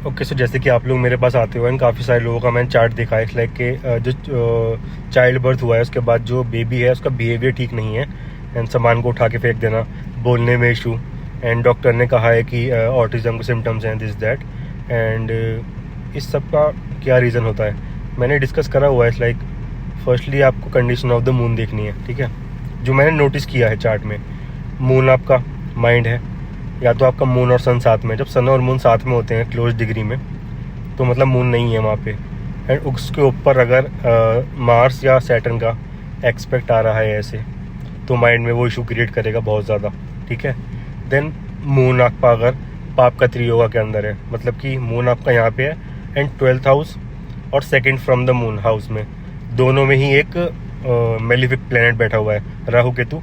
Okay, सो जैसे कि आप लोग मेरे पास आते हुए हैं, काफ़ी सारे लोगों का मैंने चार्ट देखा है। इट्स लाइक कि जो चाइल्ड बर्थ हुआ है उसके बाद जो बेबी है उसका बिहेवियर ठीक नहीं है, एंड सामान को उठा के फेंक देना, बोलने में इशू, एंड डॉक्टर ने कहा है कि ऑटिज़म के सिम्टम्स हैं, दिस दैट। एंड इस सब का क्या रीज़न होता है मैंने डिस्कस करा हुआ है। इट्स लाइक फर्स्टली आपको कंडीशन ऑफ द मून देखनी है, ठीक है। जो मैंने नोटिस किया है चार्ट में, मून आपका माइंड है, या तो आपका मून और सन साथ में। जब सन और मून साथ में होते हैं क्लोज डिग्री में, तो मतलब मून नहीं है वहाँ पे। एंड उसके ऊपर अगर मार्स या सैटर्न का एक्सपेक्ट आ रहा है ऐसे, तो माइंड में वो इशू क्रिएट करेगा बहुत ज़्यादा, ठीक है। देन मून आपका अगर पाप का त्रियोगा के अंदर है, मतलब कि मून आपका यहाँ पे है एंड 12th हाउस और second from the moon house में, दोनों में ही एक मेलिफिक प्लेनेट बैठा हुआ है, राहु केतु,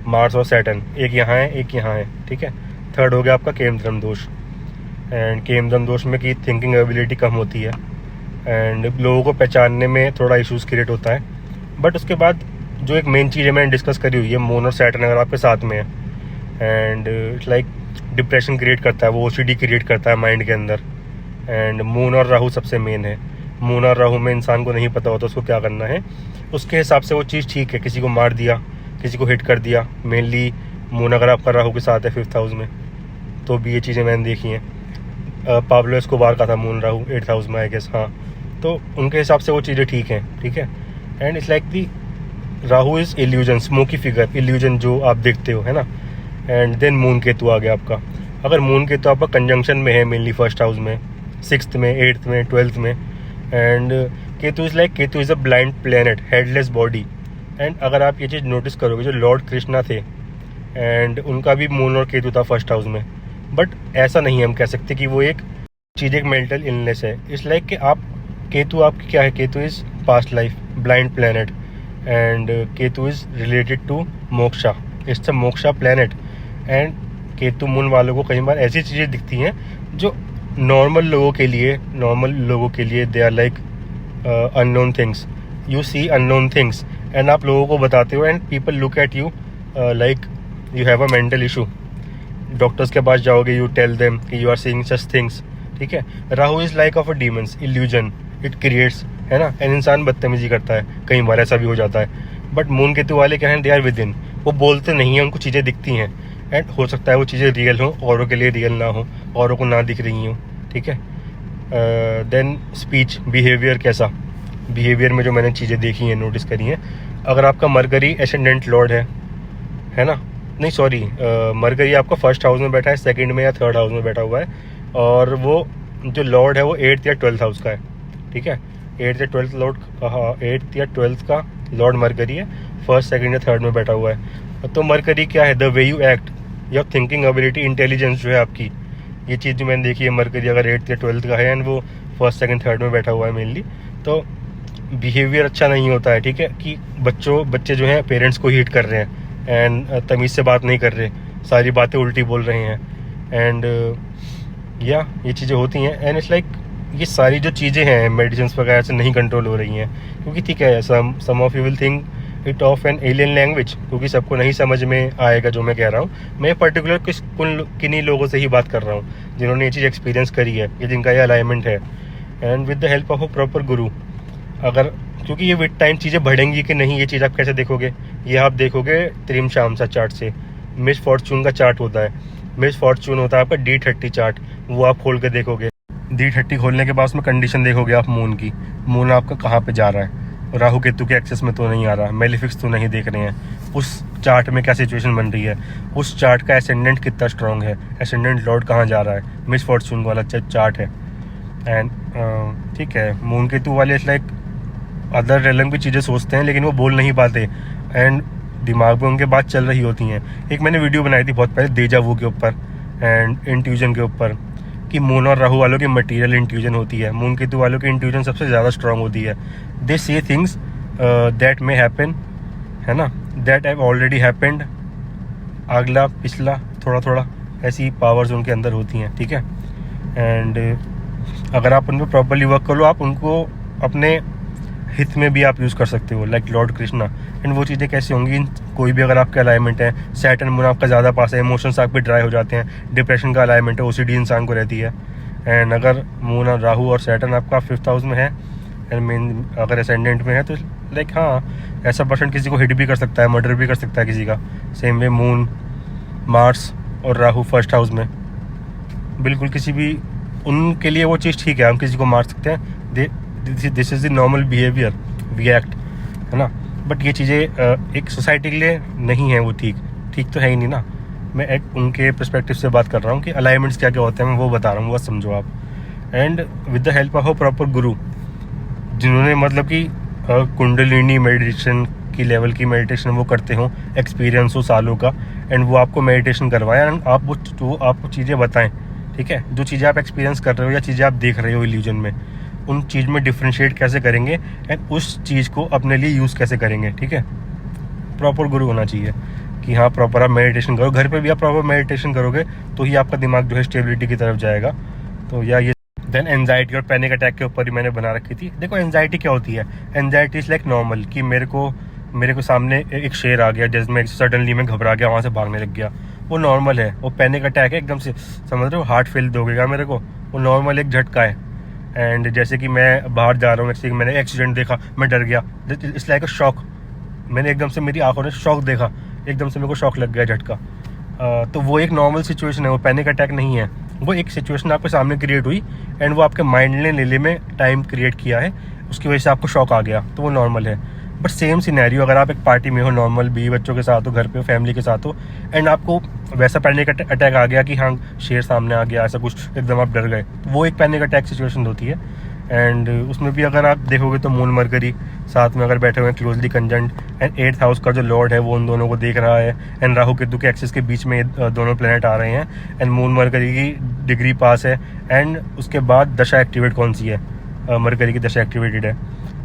मार्स और सैटर्न। एक यहाँ है, एक यहाँ है, ठीक है। थर्ड हो गया आपका केमद्रम दोष, एंड केमद्रम दोष में कि थिंकिंग एबिलिटी कम होती है एंड लोगों को पहचानने में थोड़ा इश्यूज क्रिएट होता है। बट उसके बाद जो एक मेन चीज़ है मैंने डिस्कस करी हुई है, मून और सैटर्न अगर आपके साथ में है and it's like depression create करता है, वो ओसीडी क्रिएट करता है माइंड के अंदर। एंड मून और राहु सबसे मेन है। मून और राहु में इंसान को नहीं पता होता उसको क्या करना है, उसके हिसाब से वो चीज़ ठीक है। किसी को मार दिया, किसी को हिट कर दिया, मेनली मून अगर आपका राहु के साथ है 5th हाउस में, तो भी ये चीज़ें मैंने देखी हैं। पाब्लो एस्कोबार का था मून राहु 8th हाउस में, आई गेस, हाँ। तो उनके हिसाब से वो चीज़ें ठीक हैं, ठीक है। And it's like the Rahu is illusion, smoky figure, illusion जो आप देखते हो, है ना। एंड देन मून केतु आ गया आपका। अगर मून केतु आपका कंजंक्शन में है, मेनली 1st हाउस में, 6th में, 8th में, 12th में, and Ketu is like, Ketu is a blind planet, headless body. And अगर आप ये चीज़ नोटिस करोगे, जो लॉर्ड कृष्णा थे एंड उनका भी मून और केतु था 1st हाउस में। बट ऐसा नहीं हम कह सकते कि वो एक चीज़ एक मेंटल इलनेस है। इट्स लाइक कि आप, केतु आपकी क्या है, Ketu is past life, blind planet, and Ketu is related to moksha, it's a moksha planet. And Ketu moon वालों को कई बार ऐसी चीज़ें दिखती हैं जो नॉर्मल लोगों के लिए they are like unknown things. You see unknown things and आप लोगों को बताते हो and people look at you like you have a mental issue. Doctors के पास जाओगे, यू टेल देम कि you are seeing such things, ठीक है। Rahu is like of a demons, illusion it creates, है ना। एंड इंसान बदतमीजी करता है, कई बार ऐसा भी हो जाता है। बट मून केतु वाले क्या हैं, दे आर विद इन, वो बोलते नहीं हैं, उनको चीज़ें दिखती हैं। एंड हो सकता है वो चीज़ें रियल हों, औरों के लिए रियल ना हो, औरों को ना दिख रही हों, ठीक है। देन स्पीच, बिहेवियर कैसा, बिहेवियर में जो मैंने चीज़ें देखी हैं, नोटिस करी हैं, अगर आपका मरकरी एसेंडेंट लॉर्ड है ना, नहीं सॉरी, मरकरी आपका 1st हाउस में बैठा है, 2nd में या 3rd हाउस में बैठा हुआ है, और वो जो लॉर्ड है वो 8th या 12th हाउस का है, ठीक है। 8th या 12th लॉर्ड, 8th या 12th का लॉर्ड मरकरी है, 1st, 2nd या 3rd में बैठा हुआ है। तो मरकरी क्या है, the way you act, your thinking ability, intelligence जो है आपकी, ये चीज़ जो मैंने देखी है, मरकरी अगर 8th या 12th का है एंड वो 1st, 2nd, 3rd में बैठा हुआ है मेनली, तो बिहेवियर अच्छा नहीं होता है, ठीक है। कि बच्चे जो हैं पेरेंट्स को हीट कर रहे हैं एंड तमीज़ से बात नहीं कर रहे, सारी बातें उल्टी बोल रहे हैं, एंड या ये चीज़ें होती हैं। एंड इट्स लाइक ये सारी जो चीज़ें हैं मेडिसिन वगैरह से नहीं कंट्रोल हो रही हैं, क्योंकि ठीक है, some of you will think it of an alien language, क्योंकि सबको नहीं समझ में आएगा जो मैं कह रहा हूँ। मैं पर्टिकुलर किन्हीं लोगों से ही बात कर रहा हूँ जिन्होंने ये चीज़ एक्सपीरियंस करी है, ये जिनका ये अलाइनमेंट है, and with the help of a proper गुरु। अगर, क्योंकि ये विद टाइम चीज़ें बढ़ेंगी कि नहीं, ये चीज़ आप कैसे देखोगे, ये आप देखोगे त्रिम शामसा चार्ट से। मिस फॉर्चून का चार्ट होता है, मिस फॉर्चून होता है आपका D30 चार्ट, वो आप खोल के देखोगे। D30 खोलने के बाद उसमें कंडीशन देखोगे आप मून की, मून आपका कहाँ पे जा रहा है, राहु केतु के एक्सेस में तो नहीं आ रहा, मेलिफिक्स तो नहीं देख रहे हैं, उस चार्ट में क्या सिचुएशन बन रही है, उस चार्ट का एसेंडेंट कितना स्ट्रांग है, एसेंडेंट लॉर्ड कहाँ जा रहा है, मिस फॉर्चून वाला चार्ट है। एंड ठीक है, मून केतु वाले लाइक अदर रेलम की चीज़ें सोचते हैं लेकिन वो बोल नहीं पाते, एंड दिमाग में उनके बात चल रही होती हैं। एक मैंने वीडियो बनाई थी बहुत पहले देजा वू के ऊपर एंड इंट्यूजन के ऊपर, कि मून और राहु वालों की मटेरियल इंट्यूजन होती है, मून केतु वालों की इंट्यूजन सबसे ज़्यादा स्ट्रांग होती है। दे से थिंग्स दैट मे हैपन, है ना, दैट हैव ऑलरेडी हैपेंड, अगला पिछला थोड़ा थोड़ा, ऐसी पावर्स उनके अंदर होती हैं, ठीक है। एंड अगर आप उन पर प्रॉपरली वर्क करो, आप उनको अपने हित में भी आप यूज़ कर सकते हो, लाइक लॉर्ड कृष्णा। एंड वो चीज़ें कैसी होंगी, कोई भी अगर आपका अलाइनमेंट है, सैटर्न मून आपका ज़्यादा पास है, इमोशंस आपके ड्राई हो जाते हैं, डिप्रेशन का अलाइनमेंट है, ओसीडी इंसान को रहती है, एंड अगर मून और राहु और सैटर्न आपका 5th हाउस में है एंड मेन अगर असेंडेंट में है तो लाइक हाँ, ऐसा पर्सन किसी को हिट भी कर सकता है, मर्डर भी कर सकता है किसी का। सेम वे मून, मार्स और राहु 1st हाउस में, बिल्कुल किसी भी उनके लिए वो चीज़ ठीक है, हम किसी को मार सकते हैं। This is the normal behaviour we act, है ना। बट ये चीज़ें एक सोसाइटी के लिए नहीं है वो ठीक तो है ही नहीं ना। मैं एक उनके पर्सपेक्टिव से बात कर रहा हूँ कि अलाइनमेंट्स क्या क्या होते हैं, मैं वो बता रहा हूँ, बस समझो आप। And with the help of a proper गुरु, जिन्होंने मतलब कि कुंडलिनी मेडिटेशन की लेवल की मेडिटेशन वो करते हो, एक्सपीरियंस हो सालों का, एंड वो आपको मेडिटेशन करवाएं एंड आप वो आपको चीज़ें बताएं, ठीक है। जो चीज़ें आप एक्सपीरियंस कर रहे हो या चीज़ें आप देख रहे हो इल्यूजन में, उन चीज़ में डिफ्रेंशिएट कैसे करेंगे एंड उस चीज़ को अपने लिए यूज़ कैसे करेंगे, ठीक है। प्रॉपर गुरु होना चाहिए कि हाँ प्रॉपर आप मेडिटेशन करो, घर पे भी आप प्रॉपर मेडिटेशन करोगे तो ही आपका दिमाग जो है स्टेबिलिटी की तरफ जाएगा। तो या ये देन एंजाइटी और पैनिक अटैक के ऊपर ही मैंने बना रखी थी। देखो एंजाइटी क्या होती है, एंजाइटी इज लाइक नॉर्मल कि मेरे को सामने एक शेर आ गया जिसमें सडनली मैं घबरा गया, वहाँ से भागने लग गया, वो नॉर्मल है। वो पैनिक अटैक है एकदम से, समझ रहे हो, हार्ट फेल दोगेगा मेरे को, वो नॉर्मल एक झटका है। एंड जैसे कि मैं बाहर जा रहा हूँ, जैसे कि मैंने एक्सीडेंट देखा, मैं डर गया, इट्स लाइक अ शॉक, मैंने एकदम से मेरी आंखों ने शॉक देखा, एकदम से मेरे को शॉक लग गया, झटका। तो वो एक नॉर्मल सिचुएशन है, वो पैनिक अटैक नहीं है। वो एक सिचुएशन आपके सामने क्रिएट हुई एंड वो आपके माइंड ने ले में टाइम क्रिएट किया है, उसकी वजह से आपको शॉक आ गया, तो वो नॉर्मल है। बट सेम सिनेरियो अगर आप एक पार्टी में हो, नॉर्मल बीवी बच्चों के साथ हो, घर पे हो, फैमिली के साथ हो, एंड आपको वैसा पैनिक अटैक आ गया कि हाँ शेर सामने आ गया, ऐसा कुछ, एकदम आप डर गए, वो एक पैनिक अटैक सिचुएशन होती है। एंड उसमें भी अगर आप देखोगे तो मून मरकरी साथ में अगर बैठे हुए हैं closely conjunct, and 8th house का जो लॉर्ड है वो उन दोनों को देख रहा है, एंड राहु केतु के एक्सिस के बीच में दोनों प्लेनेट आ रहे हैं, एंड मून मरकरी की डिग्री पास है, एंड उसके बाद दशा एक्टिवेट कौन सी है, मरकरी की दशा एक्टिवेटेड है।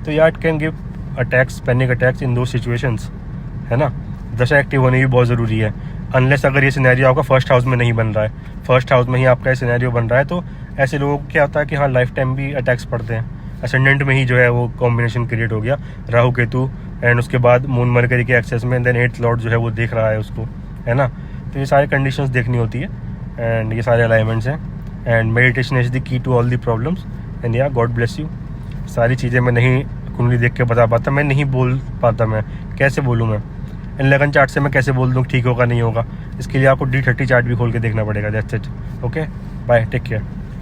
तो या it can give attacks, panic attacks इन दो सिचुएशंस, है ना। दशा एक्टिव होनी भी बहुत ज़रूरी है, अनलेस अगर ये सिनेरियो आपका 1st हाउस में नहीं बन रहा है, 1st हाउस में ही आपका ये सिनेरियो बन रहा है, तो ऐसे लोगों को क्या होता है कि हाँ लाइफ टाइम भी अटैक्स पड़ते हैं। असेंडेंट में ही जो है वो कॉम्बिनेशन क्रिएट हो गया, राहु केतु एंड उसके बाद मून मरकरी के एक्सेस में, देन 8th लॉर्ड जो है वो देख रहा है उसको, है ना। तो ये सारे कंडीशंस देखनी होती है एंड ये सारे अलाइनमेंट्स हैं, and meditation is the key to all the problems. And yeah God bless you. सारी चीज़ें मैं नहीं कुंडली देख के बता पाता, मैं नहीं बोल पाता, मैं कैसे बोलूँ, मैं इन लगन चार्ट से मैं कैसे बोल दूँ ठीक होगा नहीं होगा, इसके लिए आपको D30 चार्ट भी खोल के देखना पड़ेगा। That's it, okay, bye, take care.